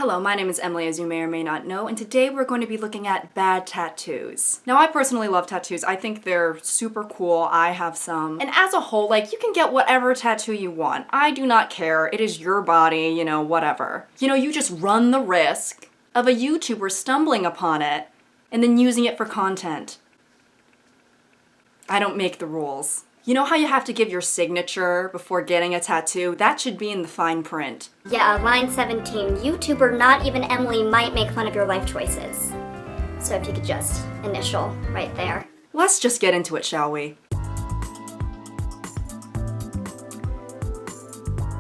Hello, my name is Emily, as you may or may not know, and today we're going to be looking at bad tattoos. Now, I personally love tattoos. I think they're super cool. I have some. And as a whole, like, you can get whatever tattoo you want. I do not care. It is your body, you know, whatever. You know, you just run the risk of a YouTuber stumbling upon it and then using it for content. I don't make the rules. You know how you have to give your signature before getting a tattoo? That should be in the fine print. Yeah, line 17. YouTuber not even Emily might make fun of your life choices. So if you could just initial right there. Let's just get into it, shall we?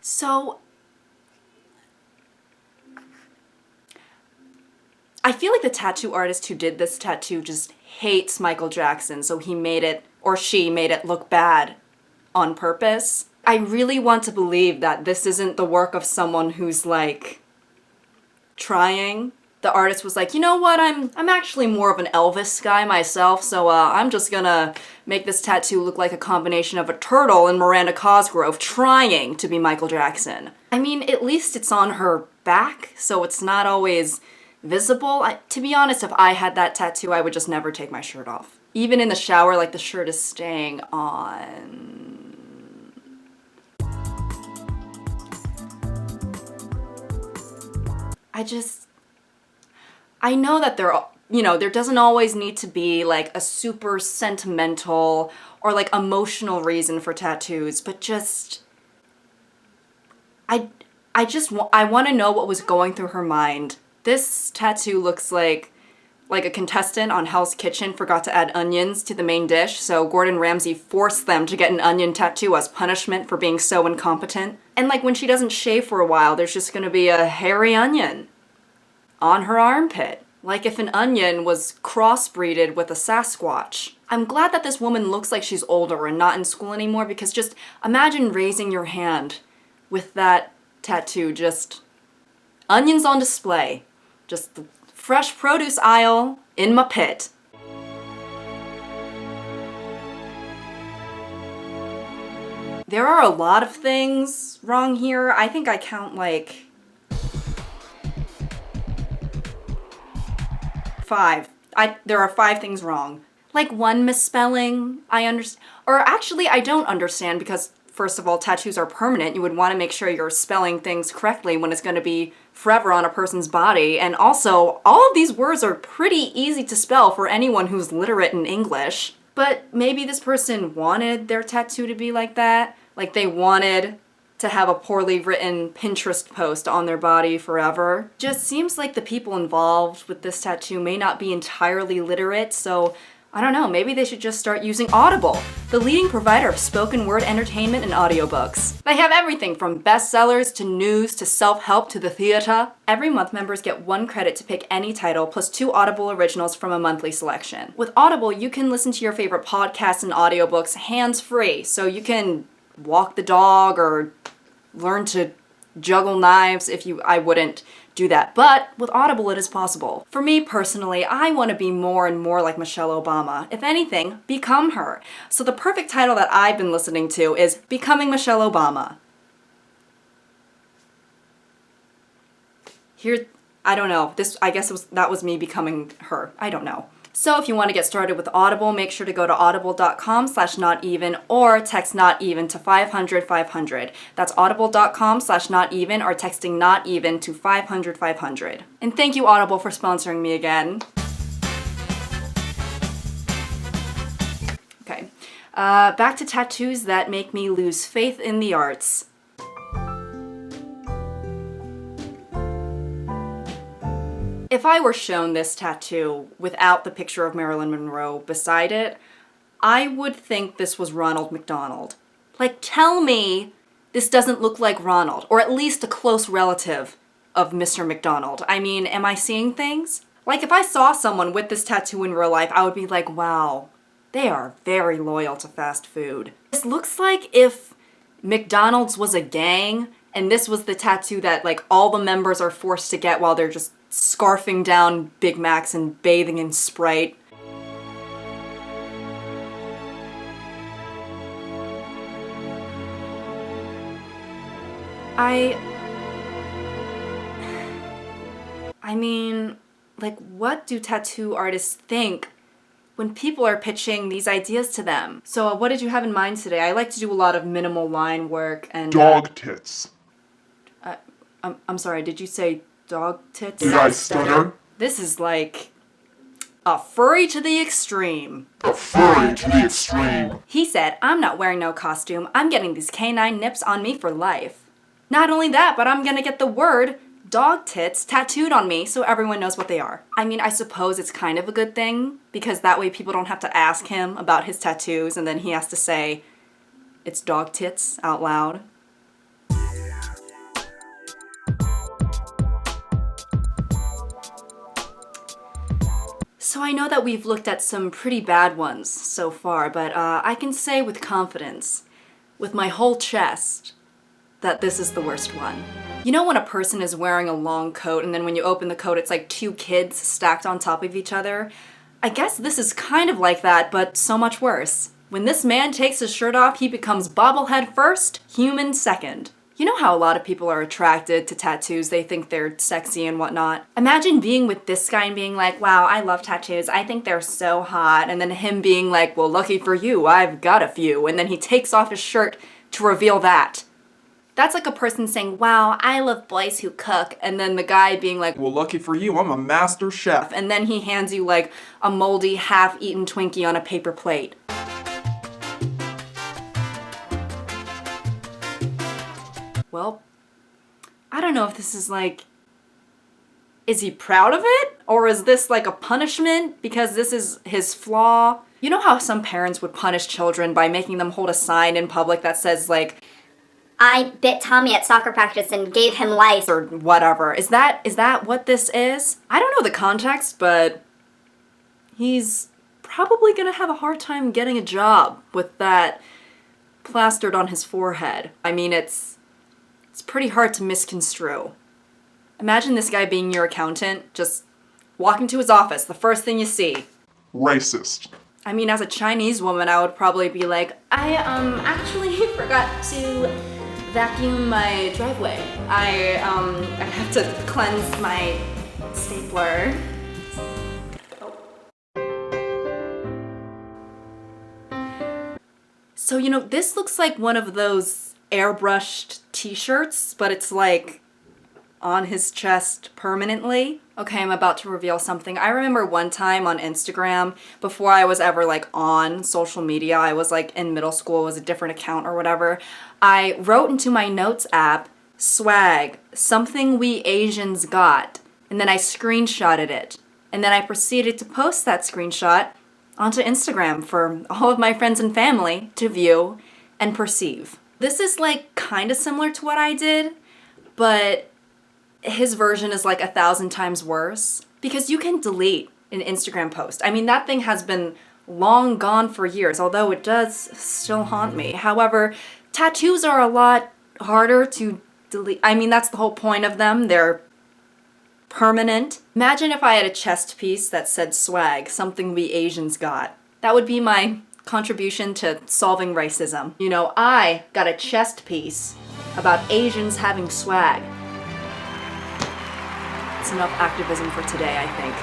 So, I feel like the tattoo artist who did this tattoo just hates Michael Jackson, so he made it, or she made it look bad on purpose. I really want to believe that this isn't the work of someone who's like trying. The artist was like, you know what, I'm actually more of an Elvis guy myself, so I'm just gonna make this tattoo look like a combination of a turtle and Miranda Cosgrove trying to be Michael Jackson. I mean, at least it's on her back, so it's not always visible. To be honest, if I had that tattoo, I would just never take my shirt off. Even in the shower, like, the shirt is staying on. I know that there doesn't always need to be like a super sentimental or like emotional reason for tattoos, but just, I want to know what was going through her mind. This tattoo looks like a contestant on Hell's Kitchen forgot to add onions to the main dish, so Gordon Ramsay forced them to get an onion tattoo as punishment for being so incompetent. And like when she doesn't shave for a while, there's just gonna be a hairy onion on her armpit. Like if an onion was crossbreeded with a Sasquatch. I'm glad that this woman looks like she's older and not in school anymore, because just imagine raising your hand with that tattoo, just onions on display. Just the fresh produce aisle in my pit. There are a lot of things wrong here. I think I count like 5. There are 5 things wrong. Like one misspelling, I understand. Or actually, I don't understand, because first of all, tattoos are permanent. You would want to make sure you're spelling things correctly when it's going to be forever on a person's body. And also, all of these words are pretty easy to spell for anyone who's literate in English. But maybe this person wanted their tattoo to be like that. Like they wanted to have a poorly written Pinterest post on their body forever. Just seems like the people involved with this tattoo may not be entirely literate, so I don't know, maybe they should just start using Audible, the leading provider of spoken word entertainment and audiobooks. They have everything from bestsellers to news to self-help to the theater. Every month, members get 1 credit to pick any title plus 2 Audible originals from a monthly selection. With Audible, you can listen to your favorite podcasts and audiobooks hands-free, so you can walk the dog or learn to juggle knives I wouldn't do that. But with Audible, it is possible. For me personally, I want to be more and more like Michelle Obama. If anything, become her. So the perfect title that I've been listening to is Becoming Michelle Obama. Here, I don't know. I guess that was me becoming her. I don't know. So if you want to get started with Audible, make sure to go to audible.com/noteven or text NOTEVEN to 500-500. That's audible.com/noteven or texting NOTEVEN to 500-500. And thank you, Audible, for sponsoring me again. Okay, back to tattoos that make me lose faith in the arts. If I were shown this tattoo without the picture of Marilyn Monroe beside it, I would think this was Ronald McDonald. Like, tell me this doesn't look like Ronald, or at least a close relative of Mr. McDonald. I mean, am I seeing things? Like, if I saw someone with this tattoo in real life, I would be like, wow, they are very loyal to fast food. This looks like if McDonald's was a gang, and this was the tattoo that, like, all the members are forced to get while they're just scarfing down Big Macs and bathing in Sprite. I mean, like, what do tattoo artists think when people are pitching these ideas to them? So what did you have in mind today? I like to do a lot of minimal line work and... Dog tits. I'm sorry, did you say dog tits? Did I stutter? This is like a furry to the extreme. A furry to the extreme. He said, I'm not wearing no costume. I'm getting these canine nips on me for life. Not only that, but I'm gonna get the word dog tits tattooed on me so everyone knows what they are. I mean, I suppose it's kind of a good thing because that way people don't have to ask him about his tattoos and then he has to say, it's dog tits out loud. So I know that we've looked at some pretty bad ones so far, but I can say with confidence, with my whole chest, that this is the worst one. You know when a person is wearing a long coat and then when you open the coat it's like two kids stacked on top of each other? I guess this is kind of like that, but so much worse. When this man takes his shirt off, he becomes bobblehead first, human second. You know how a lot of people are attracted to tattoos, they think they're sexy and whatnot? Imagine being with this guy and being like, wow, I love tattoos, I think they're so hot, and then him being like, well, lucky for you, I've got a few, and then he takes off his shirt to reveal that. That's like a person saying, wow, I love boys who cook, and then the guy being like, well, lucky for you, I'm a master chef, and then he hands you like a moldy, half-eaten Twinkie on a paper plate. Well, I don't know if this is like, is he proud of it? Or is this like a punishment because this is his flaw? You know how some parents would punish children by making them hold a sign in public that says like, I bit Tommy at soccer practice and gave him lice. or whatever. Is that what this is? I don't know the context, but he's probably gonna have a hard time getting a job with that plastered on his forehead. I mean, it's pretty hard to misconstrue. Imagine this guy being your accountant, just walking to his office, the first thing you see. Racist. I mean, as a Chinese woman, I would probably be like, I actually forgot to vacuum my driveway. I have to cleanse my stapler. So, you know, this looks like one of those airbrushed t-shirts, but it's like on his chest permanently. Okay, I'm about to reveal something. I remember one time on Instagram, before I was ever like on social media, I was like in middle school, it was a different account or whatever, I wrote into my notes app, swag, something we Asians got, and then I screenshotted it. And then I proceeded to post that screenshot onto Instagram for all of my friends and family to view and perceive. This is like kind of similar to what I did, but his version is like 1,000 times worse because you can delete an Instagram post. I mean, that thing has been long gone for years, although it does still haunt me. However, tattoos are a lot harder to delete. I mean, that's the whole point of them. They're permanent. Imagine if I had a chest piece that said swag, something we Asians got. That would be my contribution to solving racism. You know, I got a chest piece about Asians having swag. It's enough activism for today, I think.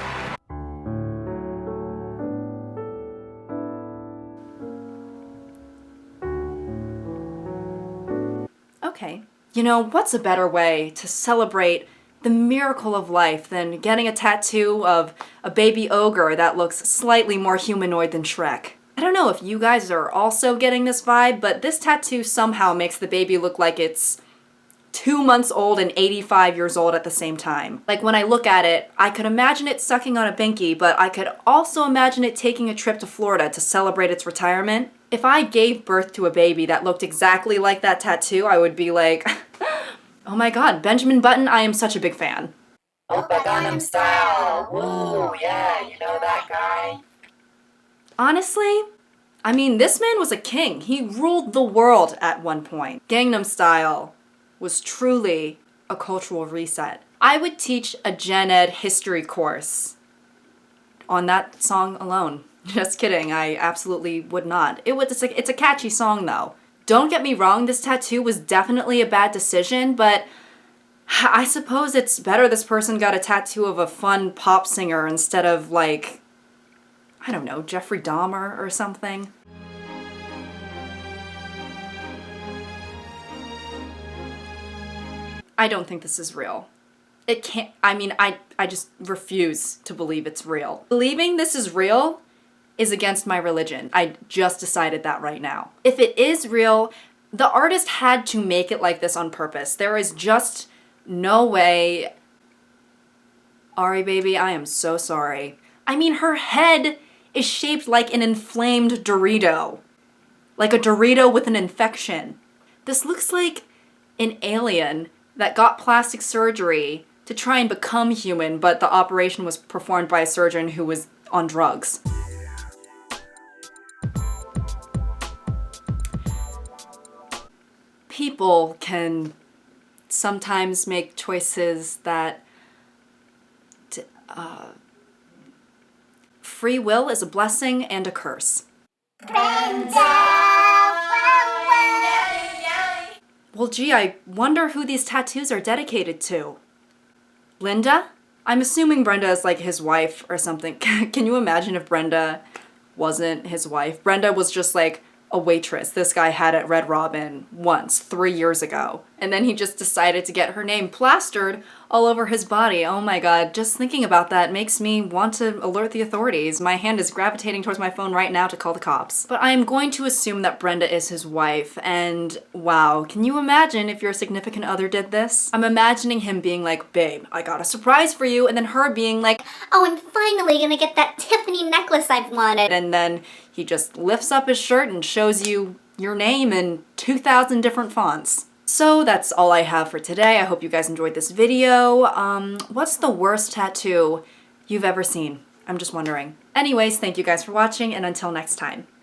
Okay. You know, what's a better way to celebrate the miracle of life than getting a tattoo of a baby ogre that looks slightly more humanoid than Shrek? I don't know if you guys are also getting this vibe, but this tattoo somehow makes the baby look like it's 2 months old and 85 years old at the same time. Like when I look at it, I could imagine it sucking on a binky, but I could also imagine it taking a trip to Florida to celebrate its retirement. If I gave birth to a baby that looked exactly like that tattoo, I would be like, oh my god, Benjamin Button, I am such a big fan. Gangnam style. Woo, yeah, you know that guy. Honestly, I mean, this man was a king. He ruled the world at one point. Gangnam Style was truly a cultural reset. I would teach a gen ed history course on that song alone. Just kidding, I absolutely would not. It's a catchy song though. Don't get me wrong, this tattoo was definitely a bad decision, but I suppose it's better this person got a tattoo of a fun pop singer instead of like, I don't know, Jeffrey Dahmer or something. I don't think this is real. It can't, I mean, I just refuse to believe it's real. Believing this is real is against my religion. I just decided that right now. If it is real, the artist had to make it like this on purpose. There is just no way. Ari, baby, I am so sorry. I mean, her head is shaped like an inflamed Dorito. Like a Dorito with an infection. This looks like an alien that got plastic surgery to try and become human, but the operation was performed by a surgeon who was on drugs. People can sometimes make choices that free will is a blessing and a curse. Well, gee, I wonder who these tattoos are dedicated to. Linda? I'm assuming Brenda is like his wife or something. Can you imagine if Brenda wasn't his wife? Brenda was just like a waitress this guy had at Red Robin once, 3 years ago. And then he just decided to get her name plastered all over his body. Oh my god, just thinking about that makes me want to alert the authorities. My hand is gravitating towards my phone right now to call the cops. But I am going to assume that Brenda is his wife, and wow, can you imagine if your significant other did this? I'm imagining him being like, babe, I got a surprise for you, and then her being like, Oh, I'm finally gonna get that Tiffany necklace I've wanted. and then he just lifts up his shirt and shows you your name in 2,000 different fonts. So that's all I have for today. I hope you guys enjoyed this video. What's the worst tattoo you've ever seen? I'm just wondering. Anyways, thank you guys for watching, and until next time.